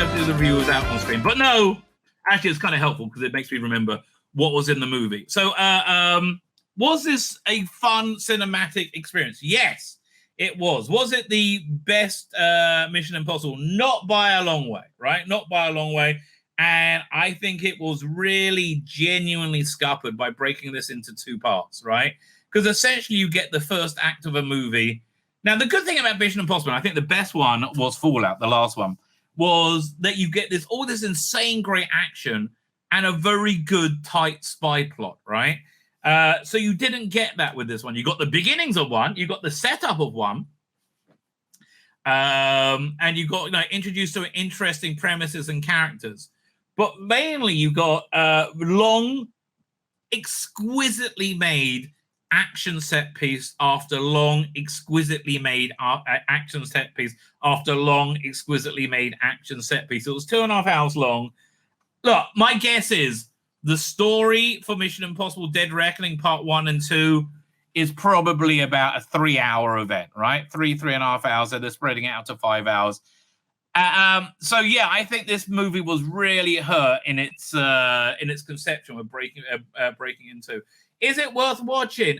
able to do the review without on screen. But no, actually, it's kind of helpful because it makes me remember what was in the movie. So, was this a fun cinematic experience? Yes, it was. Was it the best Mission Impossible? Not by a long way, right? Not by a long way. And I think it was really genuinely scuppered by breaking this into two parts, right? Because essentially you get the first act of a movie. Now, the good thing about Mission Impossible, I think the best one was Fallout, the last one, was that you get all this insane great action and a very good tight spy plot, right? So you didn't get that with this one. You got the beginnings of one, you got the setup of one, and you got introduced to interesting premises and characters. But mainly you got long, exquisitely made action set piece after long, exquisitely made action set piece after long, exquisitely made action set piece. It was 2.5 hours long. Look, my guess is the story for Mission Impossible Dead Reckoning Part 1 and 2 is probably about a 3-hour event, right? 3.5 hours. So they're spreading it out to 5 hours. So yeah, I think this movie was really hurt in its conception of breaking into. Is it worth watching?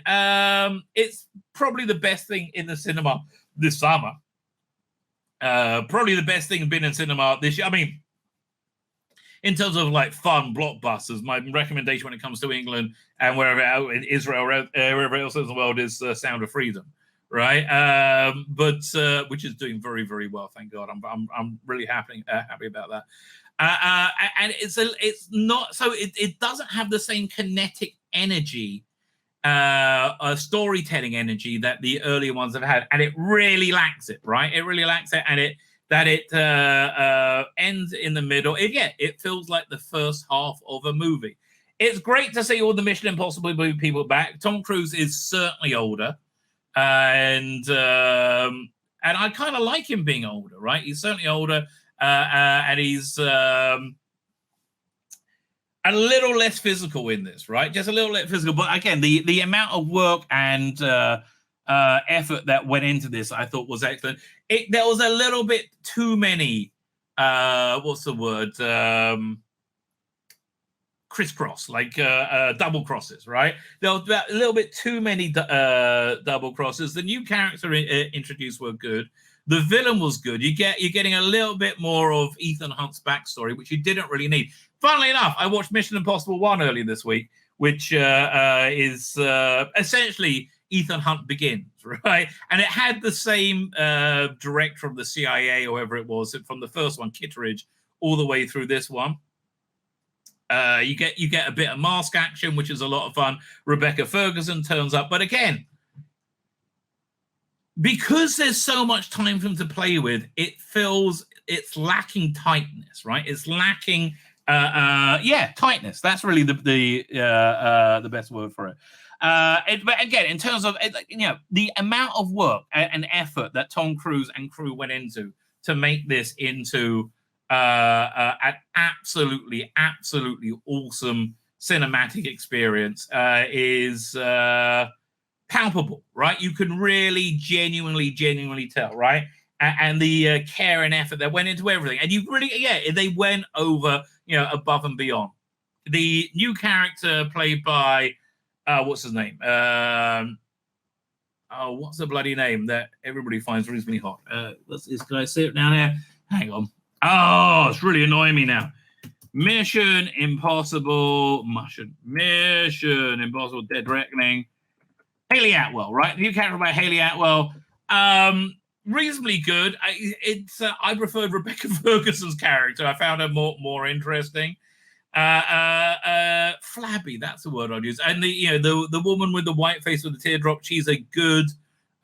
It's probably the best thing in the cinema this summer. Probably the best thing been in cinema this year. I mean, in terms of like fun blockbusters, my recommendation when it comes to England and wherever out in Israel, wherever else in the world is Sound of Freedom. Right, but which is doing very, very well. Thank God. I'm really happy about that. And it's not so it doesn't have the same kinetic energy, storytelling energy that the earlier ones have had, and it really lacks it. Right, it really lacks it, and it ends in the middle. It feels like the first half of a movie. It's great to see all the Mission Impossible people back. Tom Cruise is certainly older. And I kind of like him being older, right? He's certainly older, and he's a little less physical in this, right? Just a little less physical. But again, the amount of work and effort that went into this, I thought was excellent. There was a little bit too many, what's the word? Crisscross, like double crosses, right? There was a little bit too many double crosses. The new character introduced were good. The villain was good. You're getting a little bit more of Ethan Hunt's backstory, which you didn't really need. Funnily enough, I watched Mission Impossible 1 earlier this week, which is essentially Ethan Hunt Begins, right? And it had the same director of the CIA, or whoever it was, from the first one, Kitteridge, all the way through this one. You get a bit of mask action, which is a lot of fun. Rebecca Ferguson turns up, but again, because there's so much time for him to play with, it's lacking tightness, right? It's lacking, tightness. That's really the best word for it. But again, in terms of the amount of work and effort that Tom Cruise and crew went into to make this into an absolutely awesome cinematic experience is palpable, right? You can really genuinely tell, right? And the care and effort that went into everything, and you really, they went over, above and beyond. The new character played by, what's his name? What's the bloody name that everybody finds reasonably hot? Can I say it down here? Hang on. Oh, it's really annoying me now. Mission Impossible Dead Reckoning. Haley Atwell, right? The new character by Haley Atwell. Reasonably good. I preferred Rebecca Ferguson's character. I found her more interesting. Flabby, that's the word I'd use. And the woman with the white face with the teardrop, she's a good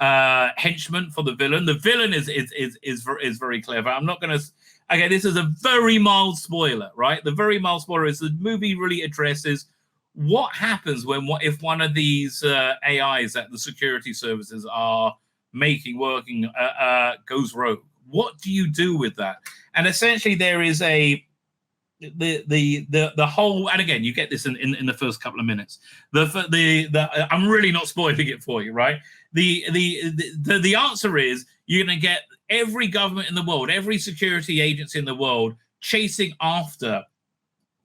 henchman for the villain. The villain is very clever. I'm not going to. Okay, this is a very mild spoiler, right? The very mild spoiler is the movie really addresses what happens if one of these AIs that the security services are working goes rogue. What do you do with that? And essentially, there is the whole, and again, you get this in the first couple of minutes. I'm really not spoiling it for you, right? The answer is you're going to get every government in the world, every security agency in the world chasing after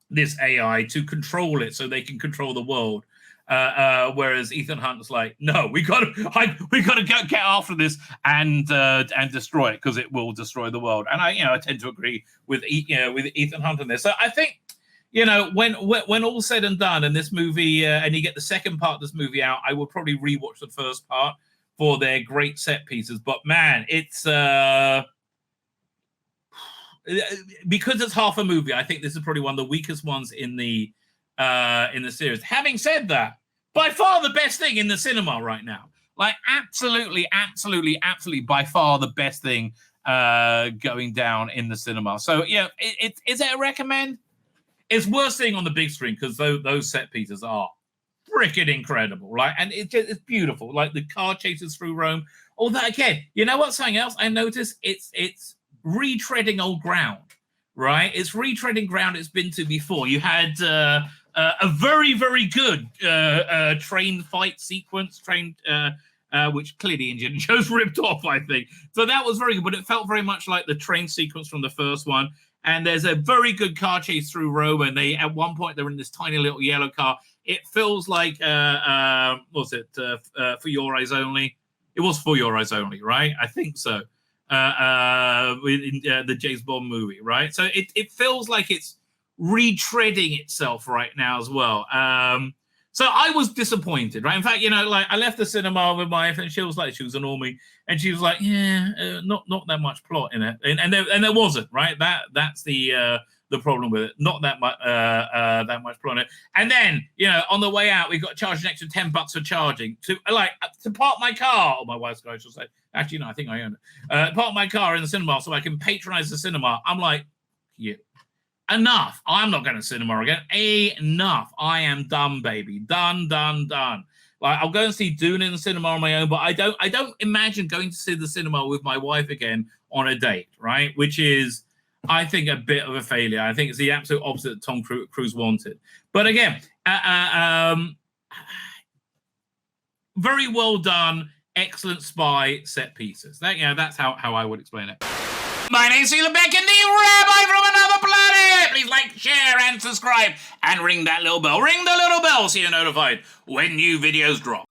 this AI to control it so they can control the world. Whereas Ethan Hunt's like, no, we got to get after this and destroy it because it will destroy the world. And I tend to agree with Ethan Hunt on this. So I think, when all's said and done, and this movie, and you get the second part of this movie out, I will probably rewatch the first part for their great set pieces. But man, it's because it's half a movie. I think this is probably one of the weakest ones in the series. Having said that, by far the best thing in the cinema right now. Like absolutely by far the best thing going down in the cinema. So yeah, is it a recommend? It's worth seeing on the big screen because those set pieces are freaking incredible, right? And it's beautiful, like the car chases through Rome. All that again. You know what? Something else I noticed? It's retreading old ground, right? It's retreading ground it's been to before. You had a very, very good train fight sequence, which clearly Indiana Jones ripped off, I think. So that was very good, but it felt very much like the train sequence from the first one. And there's a very good car chase through Rome, and at one point they're in this tiny little yellow car. It feels like what was it For Your Eyes Only? It was For Your Eyes Only, right? I think so. In the James Bond movie, right? So it feels like it's retreading itself right now as well. So I was disappointed, right? In fact, like I left the cinema with my wife, and she was annoying me, and she was like, "Yeah, not that much plot in it," and there wasn't, right? That's the problem with it. Not that much plot in it. And then on the way out, we got charged an extra $10 for charging to park my car. Or my wife's car, I should say. Actually, no, I think I own it. Park my car in the cinema so I can patronize the cinema. I'm like, you. Enough. I'm not going to cinema again. Enough. I am done, baby. Done. Like I'll go and see Dune in the cinema on my own, but I don't imagine going to see the cinema with my wife again on a date, right? Which is, I think, a bit of a failure. I think it's the absolute opposite that Tom Cruise wanted. But again, very well done, excellent spy set pieces. That's how I would explain it. My name's Tzvi Lebetkin, the Rabbi from another planet. Please like, share, and subscribe, and ring that little bell. Ring the little bell so you're notified when new videos drop.